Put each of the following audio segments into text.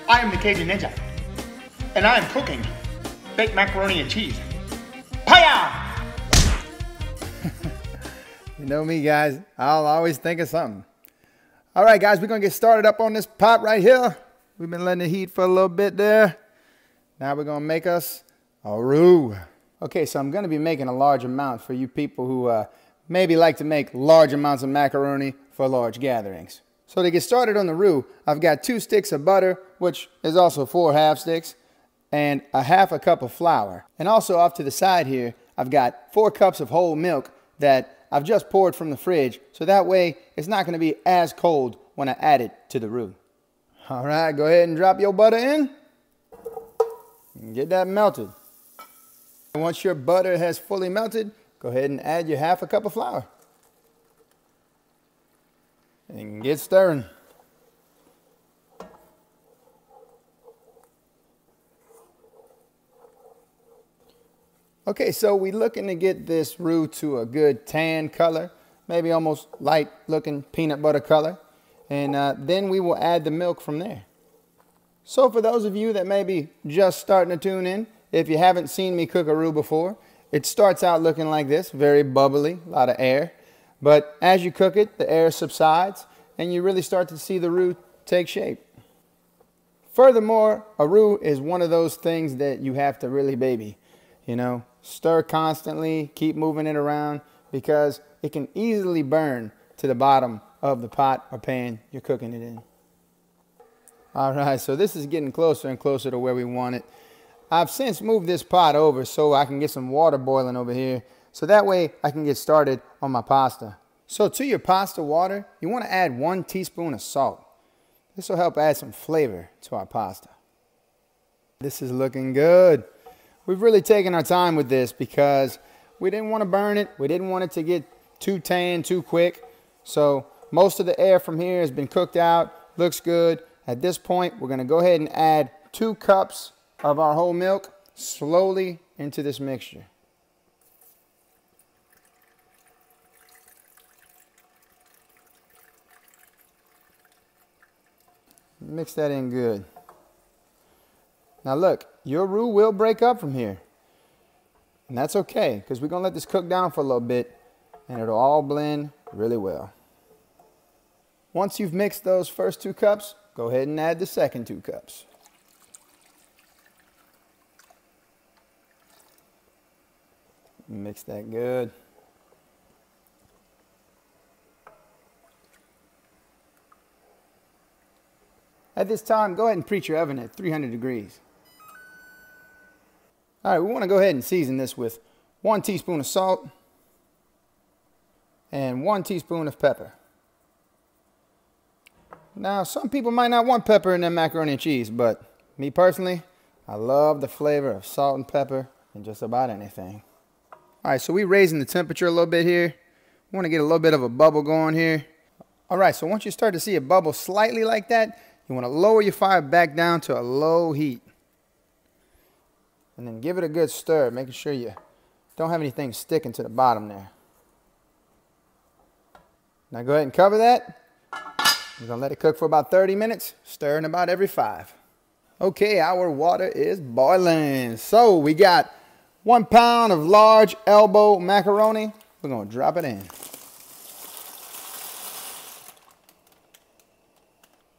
I am the Cajun Ninja, and I am cooking baked macaroni and cheese. Hiya! You know me, guys. I'll always think of something. All right, guys, we're going to get started up on this pot right here. We've been letting it heat for a little bit there. Now we're going to make us a roux. Okay, so I'm going to be making a large amount for you people who maybe like to make large amounts of macaroni for large gatherings. So to get started on the roux, I've got 2 sticks of butter, which is also 4 half sticks, and a half a cup of flour. And also off to the side here, I've got 4 cups of whole milk that I've just poured from the fridge, so that way it's not going to be as cold when I add it to the roux. All right, go ahead and drop your butter in and get that melted. And once your butter has fully melted, go ahead and add your half a cup of flour and get stirring. Okay, so we're looking to get this roux to a good tan color, maybe almost light looking peanut butter color. And then we will add the milk from there. So for those of you that may be just starting to tune in, if you haven't seen me cook a roux before, it starts out looking like this, very bubbly, a lot of air. But as you cook it, the air subsides and you really start to see the roux take shape. Furthermore, a roux is one of those things that you have to really baby. You know, stir constantly, keep moving it around because it can easily burn to the bottom of the pot or pan you're cooking it in. All right, so this is getting closer and closer to where we want it. I've since moved this pot over so I can get some water boiling over here, so that way I can get started on my pasta. So to your pasta water, you want to add 1 teaspoon of salt. This will help add some flavor to our pasta. This is looking good. We've really taken our time with this because we didn't want to burn it. We didn't want it to get too tan too quick. So most of the air from here has been cooked out. Looks good. At this point, we're going to go ahead and add 2 cups of our whole milk slowly into this mixture. Mix that in good. Now look, your roux will break up from here. And that's okay, because we're going to let this cook down for a little bit and it'll all blend really well. Once you've mixed those first 2 cups, go ahead and add the second 2 cups. Mix that good. At this time, go ahead and preheat your oven at 300 degrees. All right, we want to go ahead and season this with 1 teaspoon of salt and 1 teaspoon of pepper. Now, some people might not want pepper in their macaroni and cheese, but me personally, I love the flavor of salt and pepper in just about anything. All right, so we're raising the temperature a little bit here. We want to get a little bit of a bubble going here. All right, so once you start to see a bubble slightly like that, you want to lower your fire back down to a low heat. And then give it a good stir, making sure you don't have anything sticking to the bottom there. Now go ahead and cover that. We're going to let it cook for about 30 minutes, stirring about every 5. Okay, our water is boiling. So we got 1 pound of large elbow macaroni. We're going to drop it in.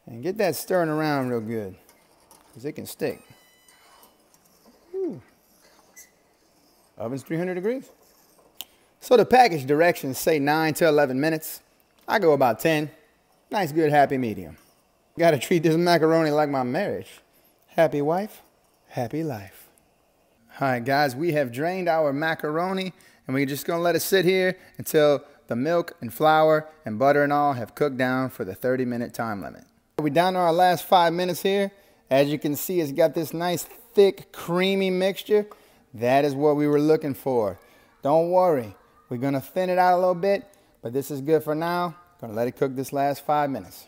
And get that stirring around real good, because it can stick. Ooh. Oven's 300 degrees. So the package directions say 9 to 11 minutes. I go about 10. Nice, good, happy medium. Got to treat this macaroni like my marriage. Happy wife, happy life. All right, guys, we have drained our macaroni, and we're just going to let it sit here until the milk and flour and butter and all have cooked down for the 30-minute time limit. We're down to our last 5 minutes here. As you can see, it's got this nice, thick, creamy mixture. That is what we were looking for. Don't worry. We're going to thin it out a little bit, but this is good for now. Going to let it cook this last 5 minutes.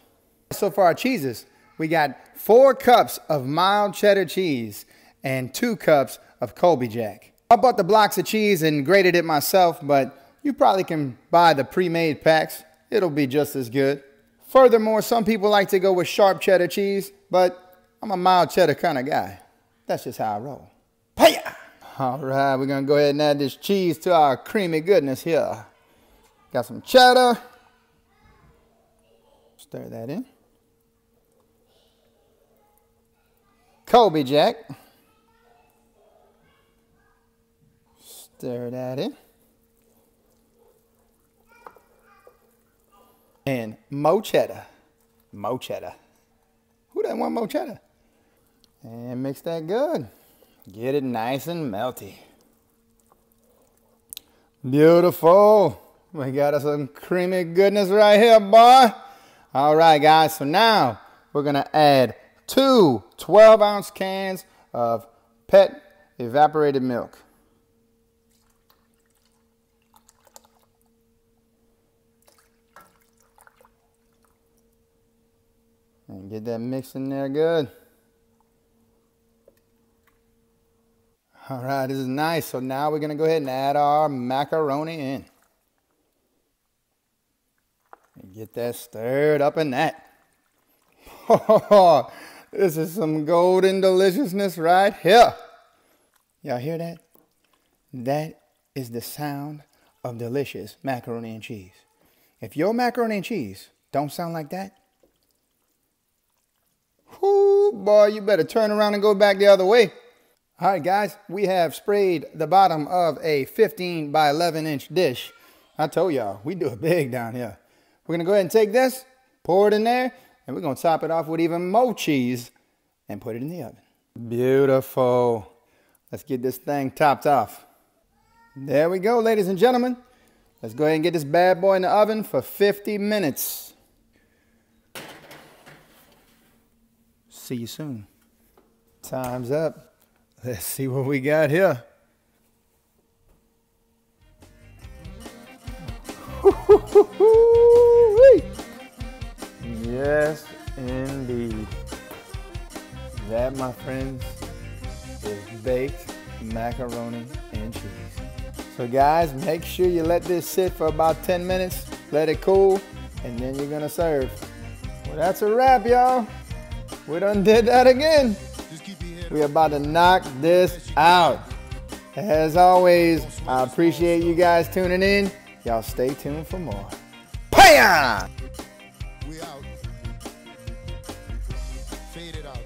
So for our cheeses, we got 4 cups of mild cheddar cheese and 2 cups of Colby Jack. I bought the blocks of cheese and grated it myself, but you probably can buy the pre-made packs. It'll be just as good. Furthermore, some people like to go with sharp cheddar cheese, but I'm a mild cheddar kind of guy. That's just how I roll. Hiya! All right, we're going to go ahead and add this cheese to our creamy goodness here. Got some cheddar. Stir that in. Colby Jack. Stir that in. And mo cheddar. Mo cheddar. Who doesn't want mo cheddar? And mix that good. Get it nice and melty. Beautiful. We got us some creamy goodness right here, boy. All right, guys. So now we're going to add 2 12-ounce cans of pet evaporated milk. And get that mix in there good. All right, this is nice. So now we're going to go ahead and add our macaroni in. And get that stirred up in that. Oh, this is some golden deliciousness right here. Y'all hear that? That is the sound of delicious macaroni and cheese. If your macaroni and cheese don't sound like that, whoo, boy, you better turn around and go back the other way. All right, guys, we have sprayed the bottom of a 15 by 11 inch dish. I told y'all, we do it big down here. We're going to go ahead and take this, pour it in there, and we're going to top it off with even more cheese and put it in the oven. Beautiful. Let's get this thing topped off. There we go, ladies and gentlemen. Let's go ahead and get this bad boy in the oven for 50 minutes. See you soon. Time's up. Let's see what we got here. Yes, indeed. That, my friends, is baked macaroni and cheese. So guys, make sure you let this sit for about 10 minutes. Let it cool, and then you're gonna serve. Well, that's a wrap, y'all. We done did that again. We're about to knock this out. As always, I appreciate you guys tuning in. Y'all stay tuned for more. Paya! We out. Fade it out.